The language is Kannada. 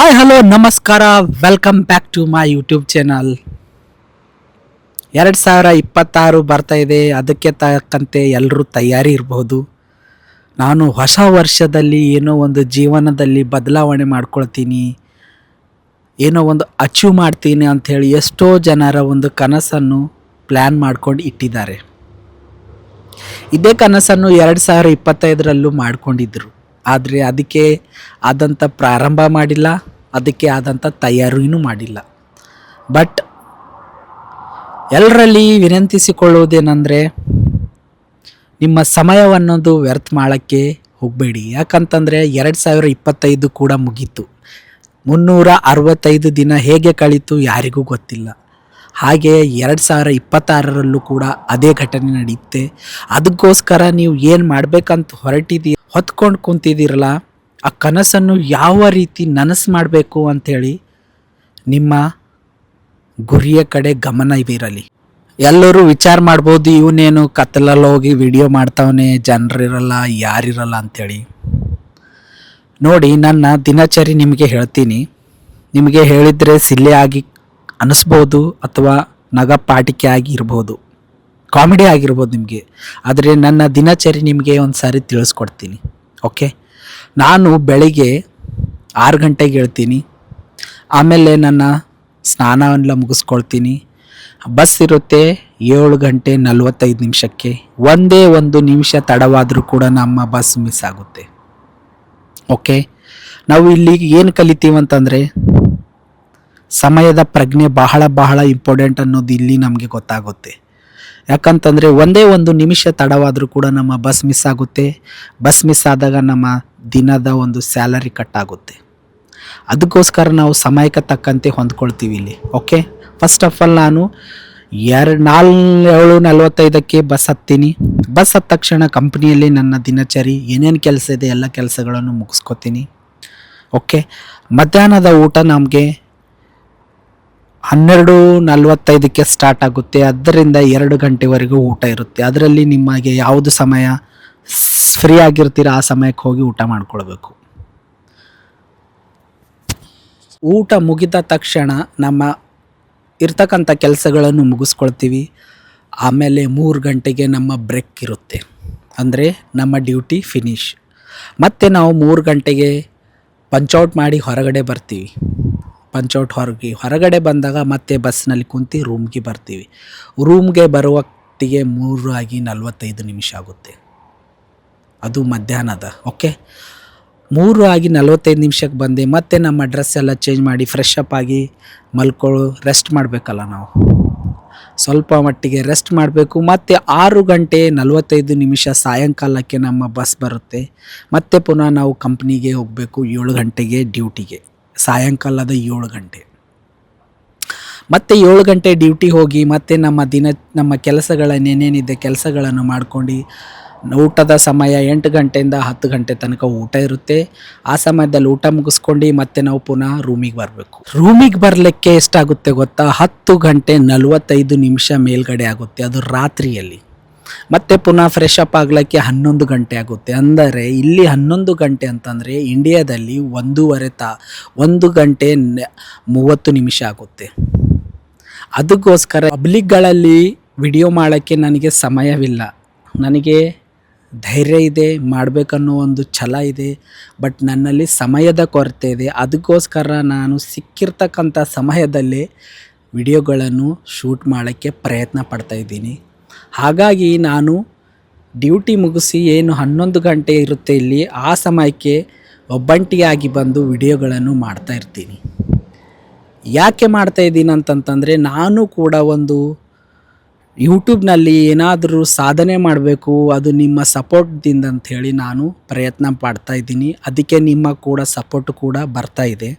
ಹಾಯ್ ಹಲೋ ನಮಸ್ಕಾರ, welcome back to my YouTube channel. 2026 ಬರ್ತಾ ಇದೆ. ಅದಕ್ಕೆ ತಕ್ಕಂತೆ ಎಲ್ಲರೂ ತಯಾರಿ ಇರಬಹುದು. ನಾನು ಹೊಸ ವರ್ಷದಲ್ಲಿ ಏನೋ ಒಂದು ಜೀವನದಲ್ಲಿ ಬದಲಾವಣೆ ಮಾಡ್ಕೊಳ್ತೀನಿ, ಏನೋ ಒಂದು ಅಚೀವ್ ಮಾಡ್ತೀನಿ ಅಂಥೇಳಿ ಎಷ್ಟೋ ಜನರ ಒಂದು ಕನಸನ್ನು ಪ್ಲ್ಯಾನ್ ಮಾಡ್ಕೊಂಡು ಇಟ್ಟಿದ್ದಾರೆ. ಇದೇ ಕನಸನ್ನು 2025ರಲ್ಲೂ ಮಾಡ್ಕೊಂಡಿದ್ದರು. ಆದರೆ ಅದಕ್ಕೆ ಆದಂಥ ಪ್ರಾರಂಭ ಮಾಡಿಲ್ಲ, ಅದಕ್ಕೆ ಆದಂಥ ತಯಾರಿನೂ ಮಾಡಿಲ್ಲ. ಬಟ್ ಎಲ್ಲರಲ್ಲಿ ವಿನಂತಿಸಿಕೊಳ್ಳುವುದೇನೆಂದರೆ, ನಿಮ್ಮ ಸಮಯವನ್ನೊಂದು ವ್ಯರ್ಥ ಮಾಡೋಕ್ಕೆ ಹೋಗಬೇಡಿ. ಯಾಕಂತಂದರೆ 2025 ಕೂಡ ಮುಗೀತು. 365 ದಿನ ಹೇಗೆ ಕಳೀತು ಯಾರಿಗೂ ಗೊತ್ತಿಲ್ಲ. ಹಾಗೆ 2026ರಲ್ಲೂ ಕೂಡ ಅದೇ ಘಟನೆ ನಡೆಯುತ್ತೆ. ಅದಕ್ಕೋಸ್ಕರ ನೀವು ಏನು ಮಾಡಬೇಕಂತ ಹೊತ್ಕೊಂಡು ಕುಂತಿದ್ದೀರಲ್ಲ, ಆ ಕನಸನ್ನು ಯಾವ ರೀತಿ ನನಸು ಮಾಡಬೇಕು ಅಂಥೇಳಿ ನಿಮ್ಮ ಗುರಿಯ ಕಡೆ ಗಮನ ಇರಲಿ. ಎಲ್ಲರೂ ವಿಚಾರ ಮಾಡ್ಬೋದು, ಇವನೇನು ಕತ್ತಲಲ್ಲಿ ಹೋಗಿ ವಿಡಿಯೋ ಮಾಡ್ತಾವನೆ, ಜನರಿರಲ್ಲ ಯಾರಿರಲ್ಲ ಅಂಥೇಳಿ. ನೋಡಿ, ನನ್ನ ದಿನಚರಿ ನಿಮಗೆ ಹೇಳ್ತೀನಿ. ನಿಮಗೆ ಹೇಳಿದರೆ ಸಿಲ್ಲೆ ಆಗಿ ಅನ್ನಿಸ್ಬೋದು, ಅಥವಾ ನಗಪಾಟಿಕೆ ಆಗಿ ಇರ್ಬೋದು, ಕಾಮಿಡಿ ಆಗಿರ್ಬೋದು ನಿಮಗೆ. ಆದರೆ ನನ್ನ ದಿನಚರಿ ನಿಮಗೆ ಒಂದು ಸಾರಿ ತಿಳಿಸ್ಕೊಡ್ತೀನಿ. ಓಕೆ, ನಾನು ಬೆಳಿಗ್ಗೆ 6 ಗಂಟೆಗೆ ಹೇಳ್ತೀನಿ. ಆಮೇಲೆ ನನ್ನ ಸ್ನಾನವೆಲ್ಲ ಮುಗಿಸ್ಕೊಳ್ತೀನಿ. ಬಸ್ ಇರುತ್ತೆ 7:45. ಒಂದೇ ಒಂದು ನಿಮಿಷ ತಡವಾದರೂ ಕೂಡ ನಮ್ಮ ಬಸ್ ಮಿಸ್ ಆಗುತ್ತೆ. ಓಕೆ, ನಾವು ಇಲ್ಲಿ ಏನು ಕಲಿತೀವಂತಂದರೆ, ಸಮಯದ ಪ್ರಜ್ಞೆ ಬಹಳ ಬಹಳ ಇಂಪಾರ್ಟೆಂಟ್ ಅನ್ನೋದು ಇಲ್ಲಿ ನಮಗೆ ಗೊತ್ತಾಗುತ್ತೆ. ಯಾಕಂತಂದರೆ ಒಂದೇ ಒಂದು ನಿಮಿಷ ತಡವಾದರೂ ಕೂಡ ನಮ್ಮ ಬಸ್ ಮಿಸ್ ಆಗುತ್ತೆ. ಬಸ್ ಮಿಸ್ ಆದಾಗ ನಮ್ಮ ದಿನದ ಒಂದು ಸ್ಯಾಲರಿ ಕಟ್ ಆಗುತ್ತೆ. ಅದಕ್ಕೋಸ್ಕರ ನಾವು ಸಮಯಕ್ಕೆ ತಕ್ಕಂತೆ ಹೊಂದ್ಕೊಳ್ತೀವಿ ಇಲ್ಲಿ. ಓಕೆ, ಫಸ್ಟ್ ಆಫ್ ಆಲ್ ನಾನು 7:45ಕ್ಕೆ ಬಸ್ ಹತ್ತೀನಿ. ಬಸ್ ಹತ್ತ ತಕ್ಷಣ ಕಂಪ್ನಿಯಲ್ಲಿ ನನ್ನ ದಿನಚರಿ ಏನೇನು ಕೆಲಸ ಇದೆ ಎಲ್ಲ ಕೆಲಸಗಳನ್ನು ಮುಗಿಸ್ಕೊತೀನಿ. ಓಕೆ, ಮಧ್ಯಾಹ್ನದ ಊಟ ನಮಗೆ 12:45ಕ್ಕೆ ಸ್ಟಾರ್ಟ್ ಆಗುತ್ತೆ. ಅದರಿಂದ 2 ಗಂಟೆವರೆಗೂ ಊಟ ಇರುತ್ತೆ. ಅದರಲ್ಲಿ ನಿಮಗೆ ಯಾವುದು ಸಮಯ ಫ್ರೀ ಆಗಿರ್ತೀರ ಆ ಸಮಯಕ್ಕೆ ಹೋಗಿ ಊಟ ಮಾಡ್ಕೊಳ್ಬೇಕು. ಊಟ ಮುಗಿದ ತಕ್ಷಣ ನಮ್ಮ ಇರ್ತಕ್ಕಂಥ ಕೆಲಸಗಳನ್ನು ಮುಗಿಸ್ಕೊಳ್ತೀವಿ. ಆಮೇಲೆ 3 ಗಂಟೆಗೆ ನಮ್ಮ ಬ್ರೇಕ್ ಇರುತ್ತೆ, ಅಂದರೆ ನಮ್ಮ ಡ್ಯೂಟಿ ಫಿನಿಶ್. ಮತ್ತು ನಾವು 3 ಗಂಟೆಗೆ ಪಂಚೌಟ್ ಮಾಡಿ ಹೊರಗಡೆ ಬರ್ತೀವಿ. ಹೊರಗಡೆ ಬಂದಾಗ ಮತ್ತೆ ಬಸ್ನಲ್ಲಿ ಕುಂತು ರೂಮ್ಗೆ ಬರ್ತೀವಿ. ರೂಮ್ಗೆ ಬರುವತ್ತಿಗೆ 3:45 ಆಗುತ್ತೆ. ಅದು ಮಧ್ಯಾಹ್ನದ. ಓಕೆ, 3:45 ಬಂದೆ. ಮತ್ತೆ ನಮ್ಮ ಡ್ರೆಸ್ ಎಲ್ಲ ಚೇಂಜ್ ಮಾಡಿ ಫ್ರೆಶ್ ಅಪ್ ಆಗಿ ರೆಸ್ಟ್ ಮಾಡಬೇಕಲ್ಲ. ನಾವು ಸ್ವಲ್ಪ ಮಟ್ಟಿಗೆ ರೆಸ್ಟ್ ಮಾಡಬೇಕು. ಮತ್ತು 6:45 ಸಾಯಂಕಾಲಕ್ಕೆ ನಮ್ಮ ಬಸ್ ಬರುತ್ತೆ. ಮತ್ತೆ ಪುನಃ ನಾವು ಕಂಪ್ನಿಗೆ ಹೋಗಬೇಕು 7 ಗಂಟೆಗೆ ಡ್ಯೂಟಿಗೆ, ಸಾಯಂಕಾಲದ 7 ಗಂಟೆ. ಮತ್ತು 7 ಗಂಟೆ ಡ್ಯೂಟಿ ಹೋಗಿ ಮತ್ತೆ ನಮ್ಮ ಕೆಲಸಗಳನ್ನೇನೇನಿದೆ ಕೆಲಸಗಳನ್ನು ಮಾಡ್ಕೊಂಡು, ಊಟದ ಸಮಯ 8 ಗಂಟೆಯಿಂದ 10 ಗಂಟೆ ತನಕ ಊಟ ಇರುತ್ತೆ. ಆ ಸಮಯದಲ್ಲಿ ಊಟ ಮುಗಿಸ್ಕೊಂಡು ಮತ್ತೆ ನಾವು ಪುನಃ ರೂಮಿಗೆ ಬರಬೇಕು. ರೂಮಿಗೆ ಬರಲಿಕ್ಕೆ ಎಷ್ಟಾಗುತ್ತೆ ಗೊತ್ತಾ? 10:45 ಮೇಲ್ಗಡೆ ಆಗುತ್ತೆ, ಅದು ರಾತ್ರಿಯಲ್ಲಿ. ಮತ್ತೆ ಪುನಃ ಫ್ರೆಶ್ ಅಪ್ ಆಗ್ಲಿಕ್ಕೆ 11 ಗಂಟೆ ಆಗುತ್ತೆ. ಅಂದರೆ ಇಲ್ಲಿ 11 ಗಂಟೆ ಅಂತಂದರೆ ಇಂಡಿಯಾದಲ್ಲಿ 1 ಗಂಟೆ 30 ನಿಮಿಷ ಆಗುತ್ತೆ. ಅದಕ್ಕೋಸ್ಕರ ಪಬ್ಲಿಕ್ಗಳಲ್ಲಿ ವಿಡಿಯೋ ಮಾಡೋಕ್ಕೆ ನನಗೆ ಸಮಯವಿಲ್ಲ. ನನಗೆ ಧೈರ್ಯ ಇದೆ, ಮಾಡಬೇಕನ್ನೋ ಒಂದು ಛಲ ಇದೆ, ಬಟ್ ನನ್ನಲ್ಲಿ ಸಮಯದ ಕೊರತೆ ಇದೆ. ಅದಕ್ಕೋಸ್ಕರ ನಾನು ಸಿಕ್ಕಿರ್ತಕ್ಕಂಥ ಸಮಯದಲ್ಲೇ ವಿಡಿಯೋಗಳನ್ನು ಶೂಟ್ ಮಾಡೋಕ್ಕೆ ಪ್ರಯತ್ನ ಪಡ್ತಾಯಿದ್ದೀನಿ. ಹಾಗಾಗಿ ನಾನು ಡ್ಯೂಟಿ ಮುಗಿಸಿ ಏನು 11 ಗಂಟೆ ಇರುತ್ತೆ ಇಲ್ಲಿ, ಆ ಸಮಯಕ್ಕೆ ಒಬ್ಬಂಟಿಯಾಗಿ ಬಂದು ವಿಡಿಯೋಗಳನ್ನು ಮಾಡ್ತಾಯಿರ್ತೀನಿ. ಯಾಕೆ ಮಾಡ್ತಾಯಿದ್ದೀನಿ ಅಂತಂತಂದರೆ, ನಾನು ಕೂಡ ಒಂದು ಯೂಟ್ಯೂಬ್ನಲ್ಲಿ ಏನಾದರೂ ಸಾಧನೆ ಮಾಡಬೇಕು, ಅದು ನಿಮ್ಮ ಸಪೋರ್ಟ್ದಿಂದ ಅಂಥೇಳಿ ನಾನು ಪ್ರಯತ್ನ ಪಡ್ತಾಯಿದ್ದೀನಿ. ಅದಕ್ಕೆ ನಿಮ್ಮ ಕೂಡ ಸಪೋರ್ಟ್ ಕೂಡ ಬರ್ತಾಯಿದೆ.